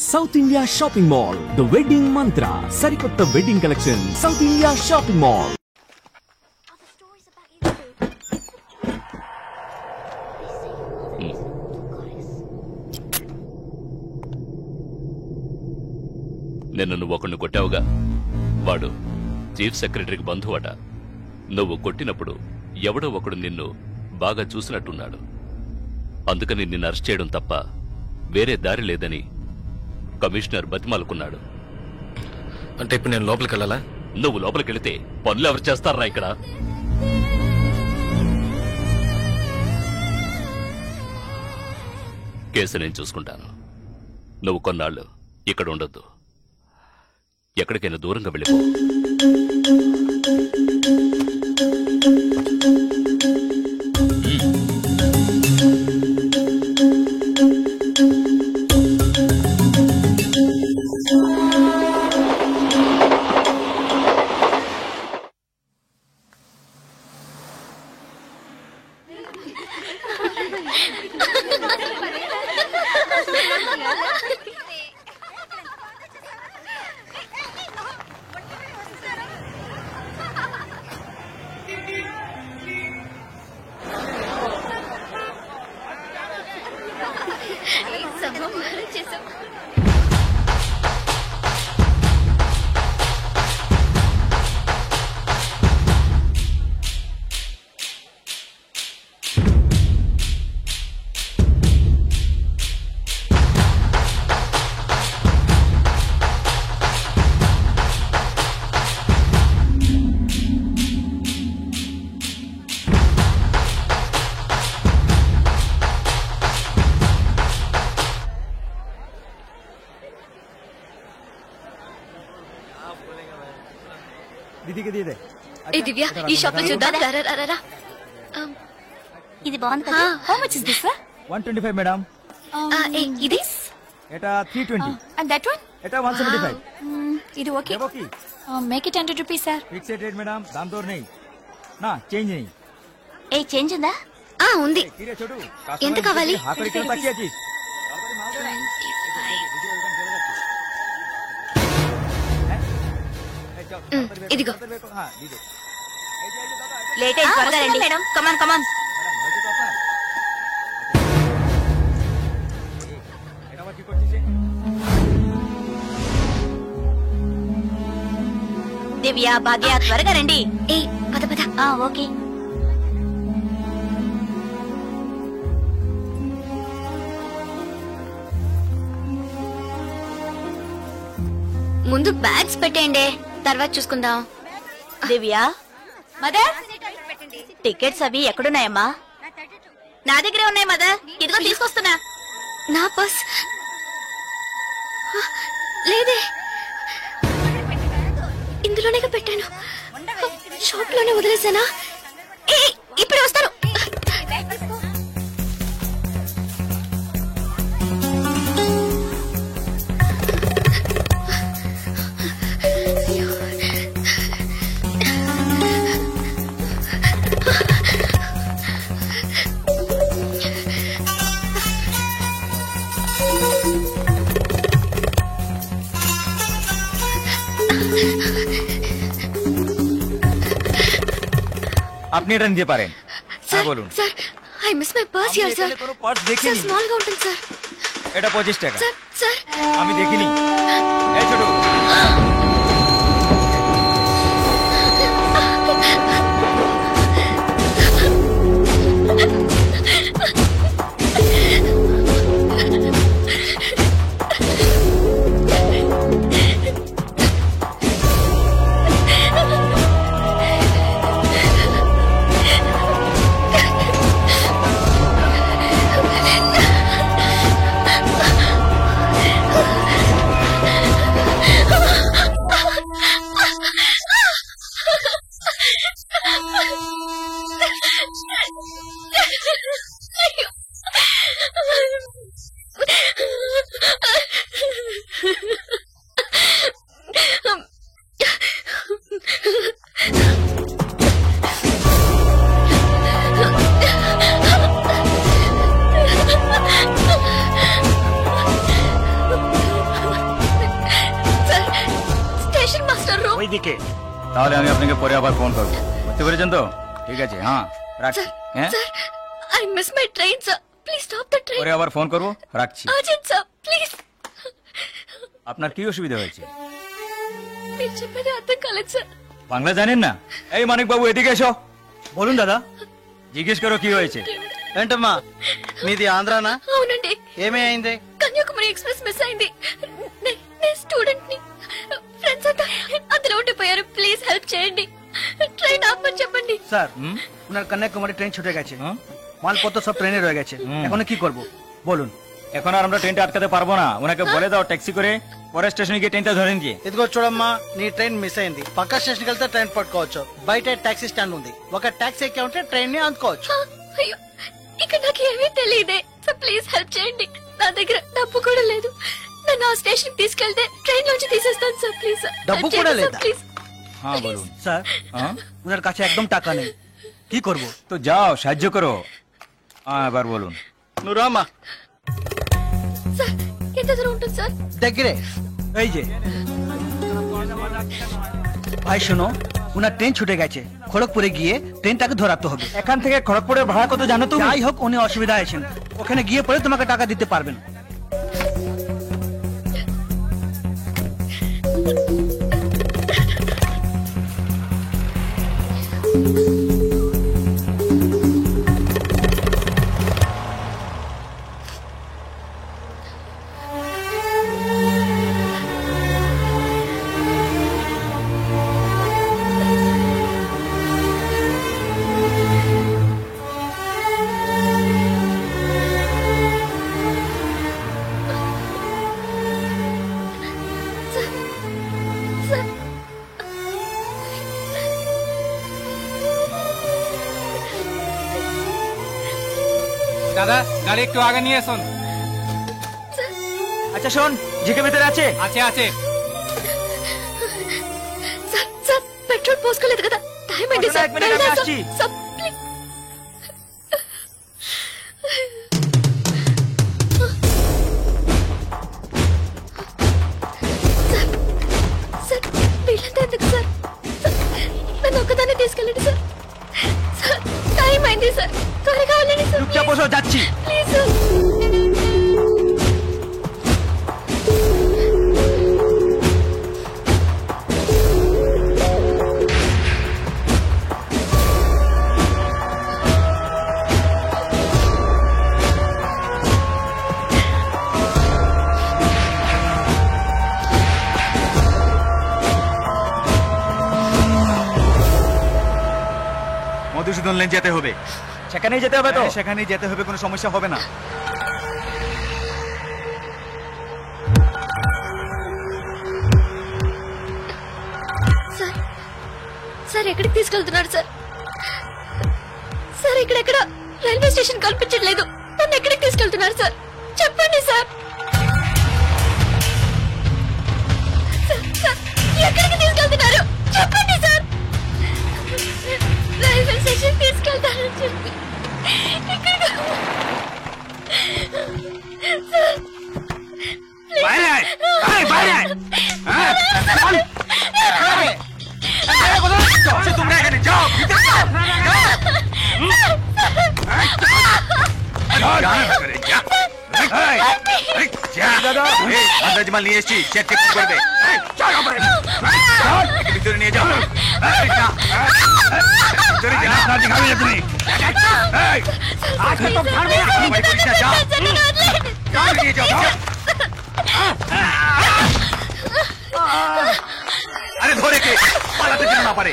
South India shopping mall, the wedding మంత్ర, సరికొత్త wedding collection. South India shopping mall. నిన్ను నువ్వు ఒకరిని కొట్టావుగా, వాడు చీఫ్ సెక్రటరీకి బంధువట. నువ్వు కొట్టినప్పుడు ఎవడో ఒకడు నిన్ను బాగా చూసినట్టున్నాడు. అందుకని నిన్ను అరెస్ట్ చేయడం తప్ప వేరే దారి లేదని కమిషనర్ బతిమాలుకున్నాడు. అంటే ఇప్పుడు నేను లోపలికి వెళ్ళాలా? నువ్వు లోపలికి వెళితే పనులు ఎవరు చేస్తారా ఇక్కడ? కేసు నేను చూసుకుంటాను. నువ్వు కొన్నాళ్ళు ఇక్కడ ఉండొద్దు, ఎక్కడికైనా దూరంగా వెళ్ళిపో. దివ్య, ఈ షాప్ లో చూద్దాం. ఇది బాగుంది కదా. How much is this? 125 madam. ఇది ఎటా 320. అండ్ దట్ వన్ ఎటా 175. ఇది okay. Okay. Make it 100 rupees sir. Fixed rate madam, దామ్ దోర్ नहीं ना, చేంజ్ नहीं. ఏ చేంజ్ ఉందా? ఉంది. తీరే చూడు. ఎంత కావాలి? హాకరి కింద తక్కియా जी. ఇదిగో. हां दीजिए. లేట్ అయ్యి త్వరగా రండి మేడం. కమాన్ కమాన్. దివ్య, భాగ్య, త్వరగా రండి. ఏ పద పద. ఓకే. ముందు బ్యాగ్స్ పెట్టేయండి, తర్వాత చూసుకుందాం. దివ్య, మదర్, టికెట్స్ అవి ఎక్కడున్నాయమ్మా? నా దగ్గరే ఉన్నాయి మదర్. ఇదిగో తీసుకొస్తున్నా. నా పర్స్ లేదే. ఇందులోనే పెట్టాను. షాప్ లోనే వదిలేసానా? ఇప్పుడు వస్తాను. আপনি এটা নিতে পারেন। স্যার বলুন। Sir, I miss my purse here, sir. কোনো পার্স দেখিনি। স্যার, স্মল గా ఉంటుంది স্যার। এটা 25 টাকা। স্যার, স্যার আমি দেখিনি। এই ছোট। ওইদিকে। তাহলে আমি আপনাকে পরে আবার ফোন করবো, বুঝতে পেরেছেন তো? ঠিক আছে, হ্যাঁ রাখছি। হ্যাঁ sir I miss my train sir, please stop the train. পরে আবার ফোন করবো, রাখছি। Urgent sir please. আপনার কি অসুবিধা হয়েছে? మీరు చెప్పేది అర్థం కాలేదు సార్. বাংলা জানেন না? এই মানিক বাবু ఎదిగే এসো। বলুন দাদা। জিজ্ঞেস করো কি হয়েছে। ఏంటమ్మా మీది ఆంధ్రానా? అవునండి. ఏమే అయింది? కన్యాకుమారి ఎక్స్ప్రెస్ మిస్ అయింది. నేను స్టూడెంట్ ని, ఫ్రెండ్స్ అంతా అందులో ఉండిపోయారు. ప్లీజ్ హెల్ప్ చేయండి, ট্রেন আপনি చెప్పండి। স্যার ওনার কন্যাকুমারী ট্রেন ছুটে গেছে, মালপত্র সব ট্রেনে রয়ে গেছে, এখন কি করব বলুন? এখন আর আমরা ট্রেনটা আটকাতে পারবো না, ওনাকে বলে দাও ট্যাক্সি করে পরে స్టేషన్ కి ట్రైన్ ధోరణి দিয়ে। ఇదిగో చూడమ్మా, నీ ట్రైన్ మిస్ అయింది, పక్క స్టేషన్కి వెళ్తే ట్రైన్ పట్టుకోవచ్చు, బయట టాక్సీ స్టాండ్ ఉంది, ఒక టాక్సీ ఎక్కి ఉంటే ట్రైన్ ని అందుకోవచ్చు। అయ్యో ఇక్కడ నాకు ఏమీ తెలియదే సార్, ప్లీజ్ హెల్ప్ చేయండి, నా దగ్గర డబ్బు కూడా లేదు, నన్ను ఆ స్టేషన్ తీసుకెళ్తే ట్రైన్ నుంచి తీసేస్తాను సార్, ప్లీజ్। డబ్బు కూడా లేదా? ప్లీజ్। হ্যাঁ বলুন। স্যার ওনার কাছে একদম টাকা নেই, কি করব? তো যাও সাহায্য করো। হ্যাঁ এবার বলুন। నువ్వు రామ్మా। স্যার ఎంత দূరం ఉంటుంది স্যার? దగ్గరే, এই যে। ভাই শোনো, ওনার ট্রেন ছুটে গেছে, খড়গপুরে গিয়ে ট্রেনটাকে ধরাতে হবে। এখান থেকে খড়গপুরের ভাড়া কত জানো তুমি? যাই হোক উনি অসুবিধা আছেন, ওখানে গিয়ে পরে তোমাকে টাকা দিতে পারবেন। দাদা গাড়ি একটু আগে নিয়ে আসুন। আচ্ছা শোন, জিকে ভিতরে আছে? আছে আছে। సార్ సార్ పెట్రోల్ పోసుకోలేదు కదా, టైం అయింది సార్, এক মিনিট, আমি আসছি। Sir please. సార్ వీళ్ళంతా ఎందుకు సార్? నన్ను ఒక్కదాన్ని తీసుకెళ్ళండి సార్, సార్ టైం అయింది సార్, త్వరగా వెళ్ళండి సార్, চুপচাপ বসো, যাচ্ছি। Please sir. মধুসূদন লেন যেতে হবে। সেখানেই যেতে হবে তো? সেখানেই যেতে হবে, কোনো সমস্যা হবে না। సార్ సార్ ఎక్కడికి తీసుకెళ్తున్నారు సార్? సార్ ఇక్కడెక్కడ రైల్వే స్టేషన్ కనిపించట్లేదు, నన్ను ఎక్కడికి తీసుకెళ్తున్నారు సార్? చెప్పండి సార్, సార్ ఎక్కడికి తీసుకెళ్తున్నారు చెప్పండి సార్? రైల్వే స్టేషన్ తీసుకెళ్తానని చెప్పి তোমরা এখানে যাও, মাল নিয়ে এসছি, চেক করবে, ভিতরে নিয়ে যাও। তুমি আরে ধরে কে পালাতে যেন না পারে।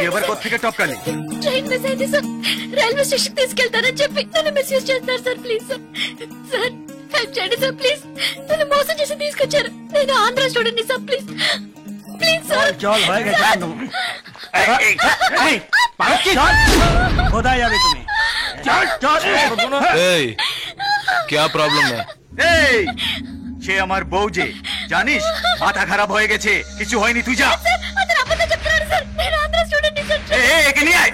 ఎవరి కొత్తగా టొక్కాలి ట్రైన్ మిస్ అయింది సార్. రైల్వే స్టేషన్ తీసుకెళ్తారని చెప్పి నన్ను మిస్యూజ్ చేస్తారు sir. Please sir, sir help చేయండి సార్. ప్లీజ్, నన్ను మోసం చేసి తీసుకొచ్చారు. నేను Andhra student sir. Please please sir. क्या प्रॉब्लम है? সে আমার বউ যে জানিস, মাথা খারাপ হয়ে গেছে, কিছু হয়নি, তুই যা। అతను అబద్ధం చెప్తున్నాడు సార్. నేను ఆంధ్ర స్టూడెంట్ సార్. একে নিয়ে আয়।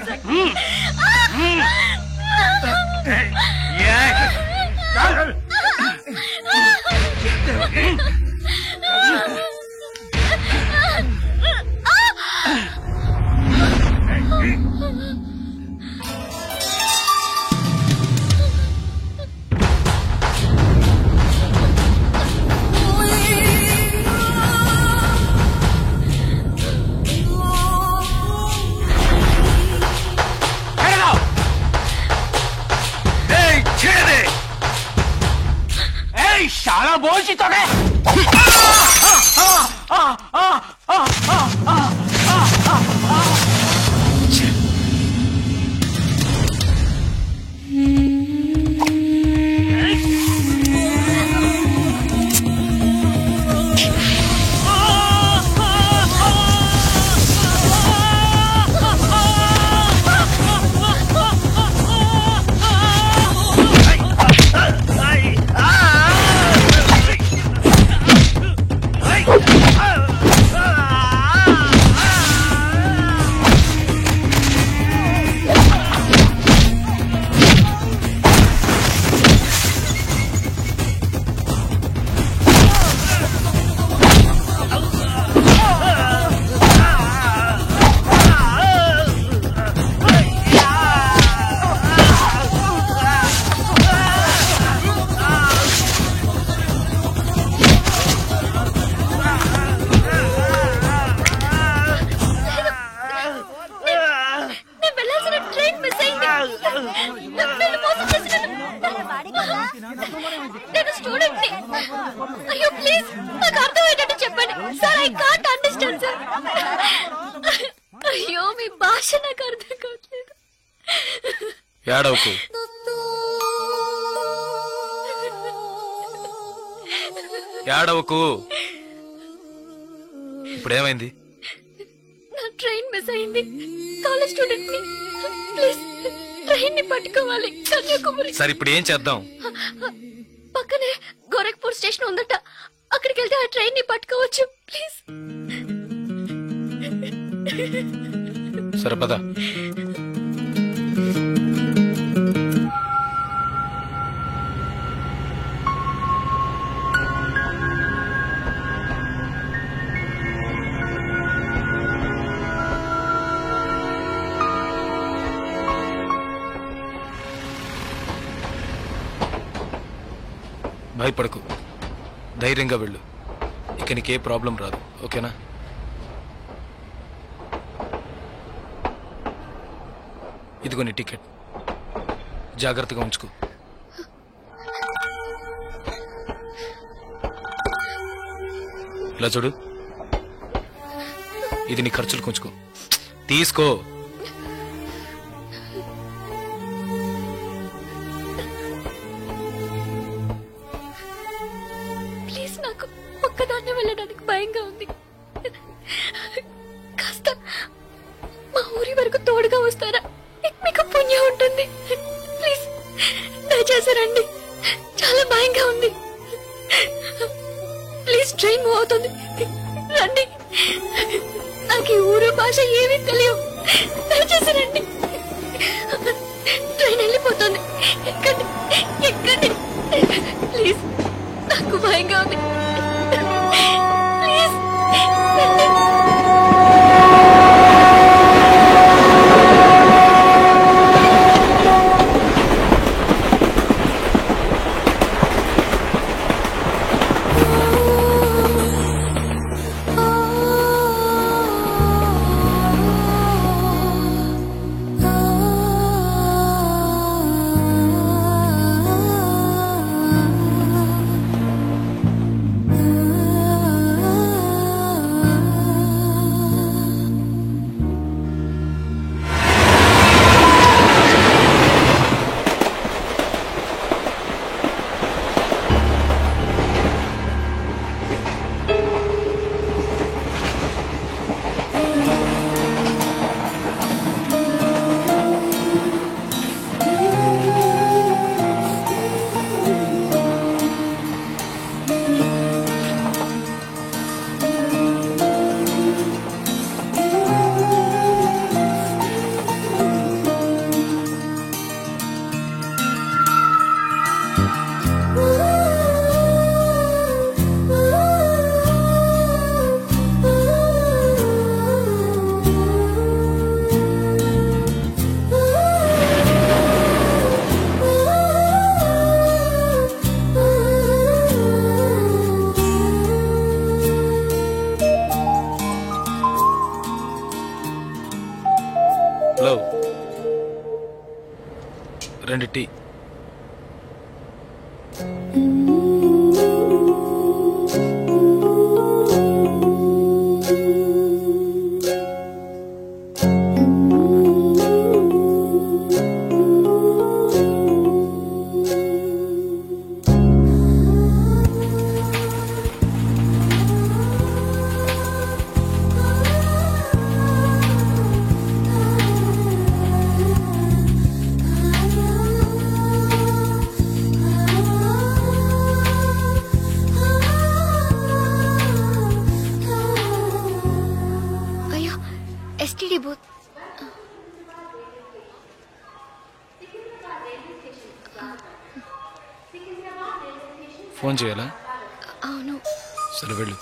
শালা বলছি তোকে। నేను స్టూడెంట్ ని. అయ్యో ప్లీజ్ నాకు అర్థమయ్యేటట్టు చెప్పండి sir. I can't understand sir. అయ్యో మీ భాష నాకు అర్థం కావట్లేదు. ఏడవకు. ఏడవకు. ఇప్పుడేమైంది? నా ట్రైన్ మిస్ అయింది. కాలేజ్ స్టూడెంట్ ని. ప్లీజ్ ట్రైన్ ని పట్టుకోవాలి. కన్యాకుమారి. సరే ఇప్పుడు ఏం చేద్దాం? పక్కనే గోరఖ్పూర్ స్టేషన్ ఉందట. అక్కడికి వెళ్తే ఆ ట్రైన్ ని పట్టుకోవచ్చు. ప్లీజ్. సరే పద. భయపడకు, ధైర్యంగా వెళ్ళు. ఇక నీకే ప్రాబ్లం రాదు, ఓకేనా? ఇదిగో నీ టికెట్, జాగ్రత్తగా ఉంచుకో. ఇలా చూడు, ఇది నీ ఖర్చులు కొంచుకో. తీసుకో. నాకు ఒక్కదాన్నే వెళ్ళడానికి భయంగా ఉంది. కాస్త మా ఊరి వరకు తోడుగా వస్తారా? మీకు పుణ్యం ఉంటుంది. ప్లీజ్ దయచేసి రండి. చాలా భయంగా ఉంది. ప్లీజ్ ట్రైన్ మూవ్ అవుతుంది, రండి. నాకు ఈ ఊరు భాష ఏమీ తెలియవు. దయచేసి రండి. ట్రైన్ వెళ్ళిపోతుంది. ఎక్కండి, ఎక్కండి. ప్లీజ్ నాకు భయంగా ఉంది. ప్లీజ్ రండి. హలో, 2 టీ. అయ్యో ఎస్టీడీ బూత్. ఫోన్ చేయాలా? అవును. సరే వెళ్ళు.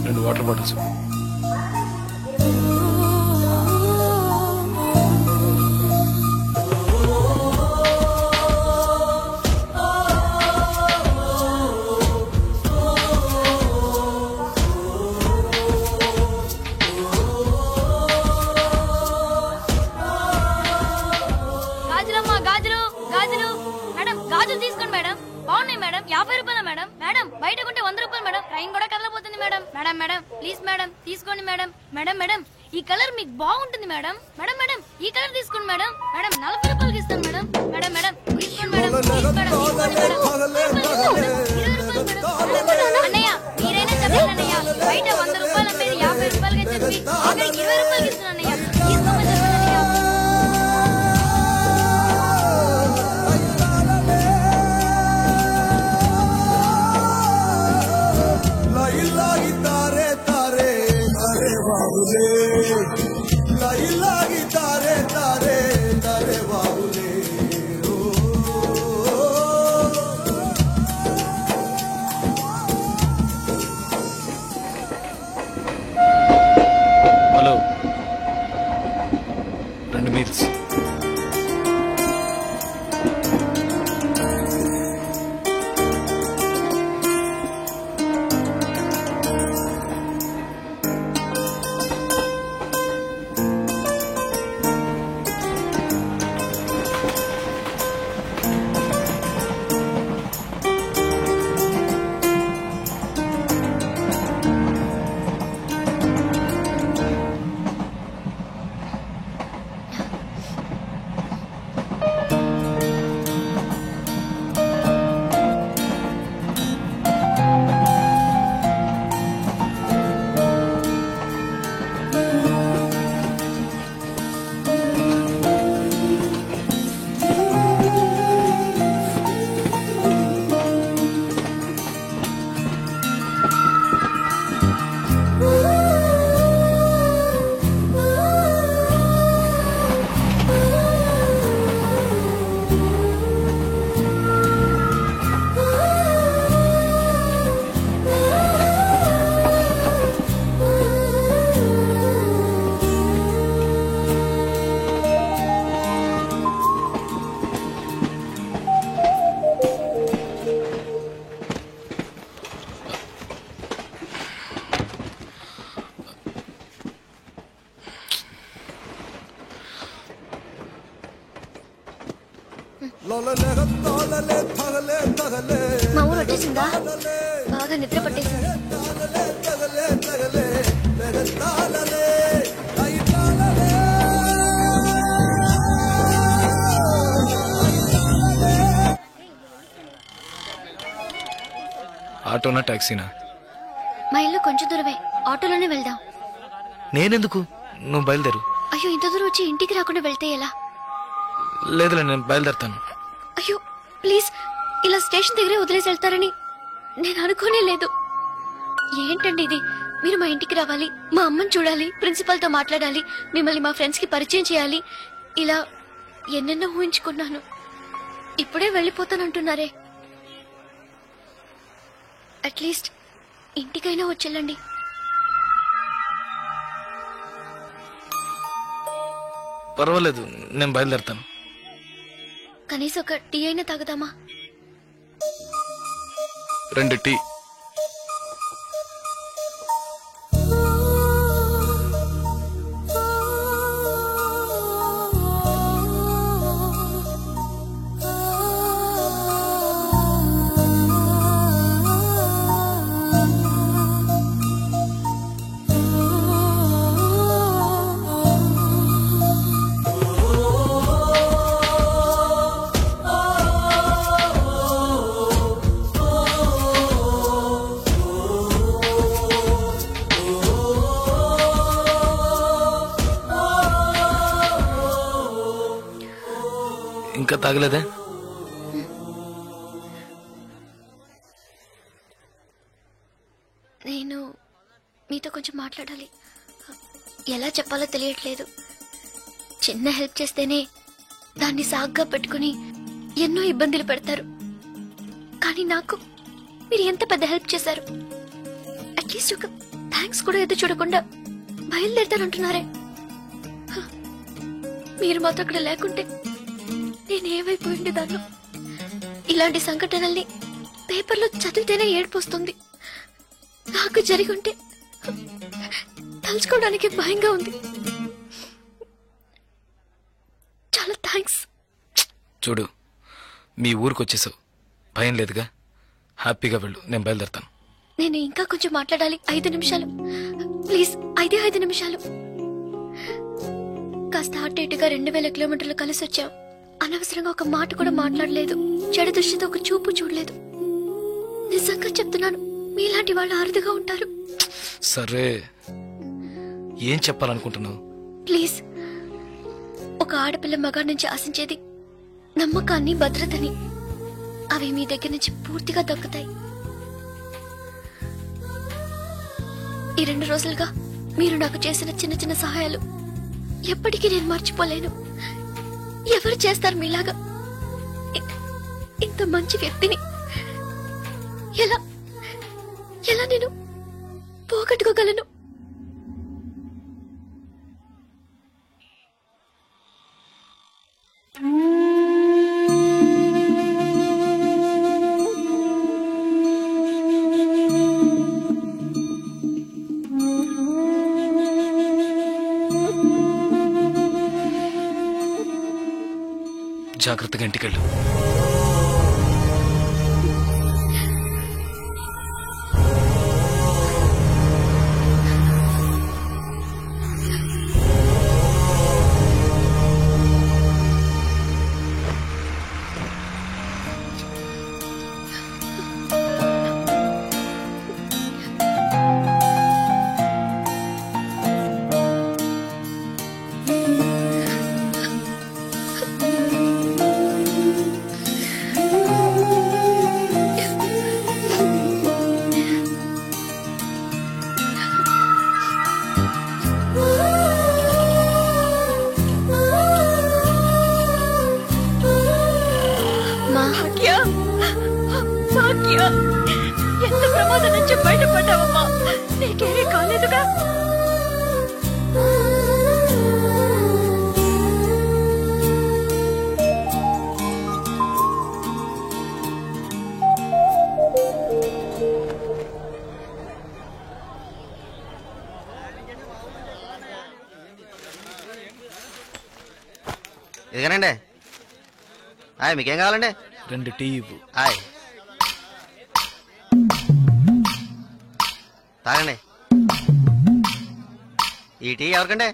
రెండు వాటర్ బాటిల్స్. గాజులమ్మా, గాజులు గాజులు. మేడం గాజులు తీసుకోండి మేడం. బాగున్నాయి మేడం. 50 రూపాయల మేడం. మేడం బయట కొంటే 100 రూపాయలు మేడం. ట్రైన్ కూడా కదలపోతుంది madam. Madam madam please madam తీసుకోండి మేడం. మేడం మేడం ఈ కలర్ మీకు బాగుంటుంది మేడం. మేడం మేడం ఈ కలర్ తీసుకోండి మేడం. మేడం 40 రూపాయలకి ఇస్తాను మేడం. మేడం మేడం తీసుకోండి మేడం. ప్లీజ్ మేడం తీసుకోండి మేడం. 20 రూపాయలు మేడం. అన్నయ్య మీరైనా చెప్పండి అన్నయ్య. బయట 100 రూపాయలు అమ్మేది 50 రూపాయలకి చెప్పి ఆఖరికి 20 రూపాయలకి ఇస్తాను అన్నయ్య. తీసుకోమని చెప్పండి అన్నయ్య. Hello, 2 meals. మా ఊరు వచ్చేసిందా? బాగా నిద్ర పట్టేసింది. ఆటోనా టాక్సీనా? మా ఇల్లు కొంచెం దూరమే, ఆటోలోనే వెళ్దాం. నేనెందుకు, నువ్వు బయలుదేరు. అయ్యో ఇంత దూరం వచ్చి ఇంటికి రాకుండా వెళ్తే ఎలా? లేదులే, నేను బయలుదేరుతాను. అయ్యో ప్లీజ్, ఇలా స్టేషన్ దగ్గరే వదిలేసి వెళ్తారని నేను అనుకోనే లేదు. ఏంటండి ఇది? మీరు మా ఇంటికి రావాలి, మా అమ్మని చూడాలి, ప్రిన్సిపల్ తో మాట్లాడాలి, మిమ్మల్ని మా ఫ్రెండ్స్ కి పరిచయం చేయాలి, ఇలా ఎన్నెన్నో ఊహించుకున్నాను. ఇప్పుడే వెళ్ళిపోతానంటున్నారే. అట్లీస్ట్ ఇంటికైనా వచ్చేళ్ళండి. పర్వాలేదు, నేను బయలుదేరుతాను. కనీసం ఒక టీ అయినా తాగుదామా? 2 టీ. ఇంకా తాగలేదే? నేను మీతో కొంచెం మాట్లాడాలి. ఎలా చెప్పాలో తెలియట్లేదు. చిన్న హెల్ప్ చేస్తేనే దాన్ని సాగ్గా పెట్టుకుని ఎన్నో ఇబ్బందులు పెడతారు. కానీ నాకు మీరు ఎంత పెద్ద హెల్ప్ చేశారు. అట్లీస్ట్ ఒక థ్యాంక్స్ కూడా ఎదురు చూడకుండా బయలుదేరుతానంటున్నారే. మీరు మాతో అక్కడ లేకుంటే నేనేమైపోయింది దాన్ని. ఇలాంటి సంఘటనల్ని పేపర్లో చదివితేనే ఏడుపొస్తుంది. నాకు జరిగి ఉంటే తలుచుకోవడానికి భయంగా ఉంది. చాలా థ్యాంక్స్. చూడు, మీ ఊరికి వచ్చేసావు, భయం లేదుగా. హ్యాపీగా వెళ్ళు, నేను బయలుదేరుతాను. నేను ఇంకా కొంచెం మాట్లాడాలి. 5 నిమిషాలు ప్లీజ్. 5 నిమిషాలు. కాస్త అటు ఇటుగా 2000 కిలోమీటర్లు కలిసి వచ్చాం. అనవసరంగా ఒక మాట కూడా మాట్లాడలేదు. చెడు దృష్టితో ఒక చూపు చూడలేదు. నిజంగా చెప్తున్నాను, మీలాంటి వాళ్ళు అరుదుగా ఉంటారు. సరే, ఏం చెప్పాలనుకుంటున్నావు? ప్లీజ్. ఒక ఆడపిల్ల మగాడి నుంచి ఆశించేది నమ్మకాన్ని, భద్రతని. అవి మీ దగ్గర నుంచి పూర్తిగా దక్కుతాయి. ఈ 2 రోజులుగా మీరు నాకు చేసిన చిన్న చిన్న సహాయాలు ఎప్పటికీ నేను మర్చిపోలేను. ఎవరు చేస్తారు మీలాగా? ఇంత మంచి వ్యక్తిని ఎలా ఎలా నేను పోగొట్టుకోగలను? జాగ్రత్తగా ఇంటికెళ్ళు. ఎంత ప్రమాదం నుంచి బయటపడ్డావమ్మా? నీకేమీ కాలేదుగా? ఇదిగానండి. మీకేం కావాలండి? 2 టీ ఇవ్వు. తాగండి. ఈ టీ ఎవరికండి?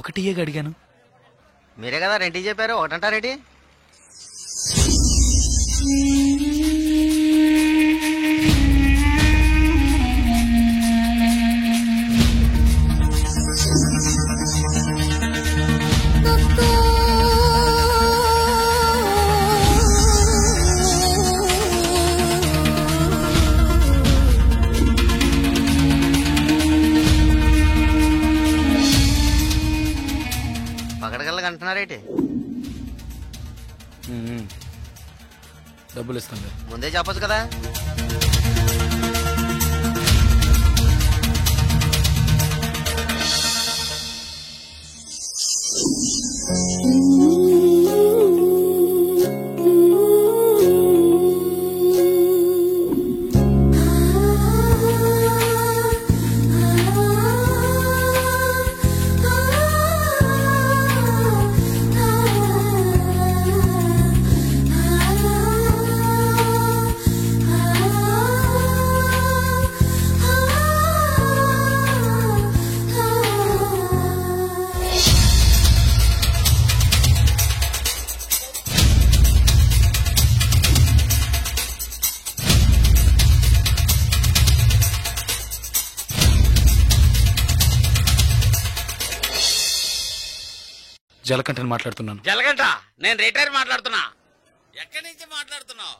1 టీయే అడిగాను. మీరే కదా 2 టీ చెప్పారు, 1 అంటారేంటి? పగడగల్లగా అంటున్నారేంటి? డబ్బులు ఇస్తాను. ముందే చెప్పొచ్చు కదా. జలకంఠని మాట్లాడుతున్నాను. జలగంట నేను రిటైర్ మాట్లాడుతున్నా. ఎక్కడి నుంచి మాట్లాడుతున్నావు?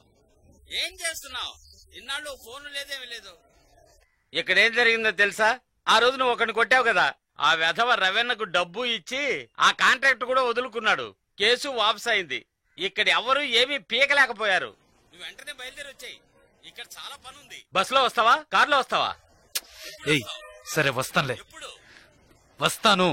ఏం చేస్తున్నావు? ఇన్నాళ్ళు ఫోన్ లేదేమీ లేదు. ఇక్కడ ఏం జరిగిందో తెలుసా? ఆ రోజు నువ్వు ఒకరిని కొట్టావు కదా, ఆ వెధవ రవెన్నకు డబ్బు ఇచ్చి ఆ కాంట్రాక్ట్ కూడా వదులుకున్నాడు. కేసు వాపస్ అయింది. ఇక్కడ ఎవరు ఏమీ పీకలేకపోయారు. నువ్వు వెంటనే బయలుదేరి వచ్చాయి. ఇక్కడ చాలా పని ఉంది. బస్సులో వస్తావా, కారులో వస్తావా? ఏయ్ సరే వస్తానులే, ఎప్పుడు వస్తాను.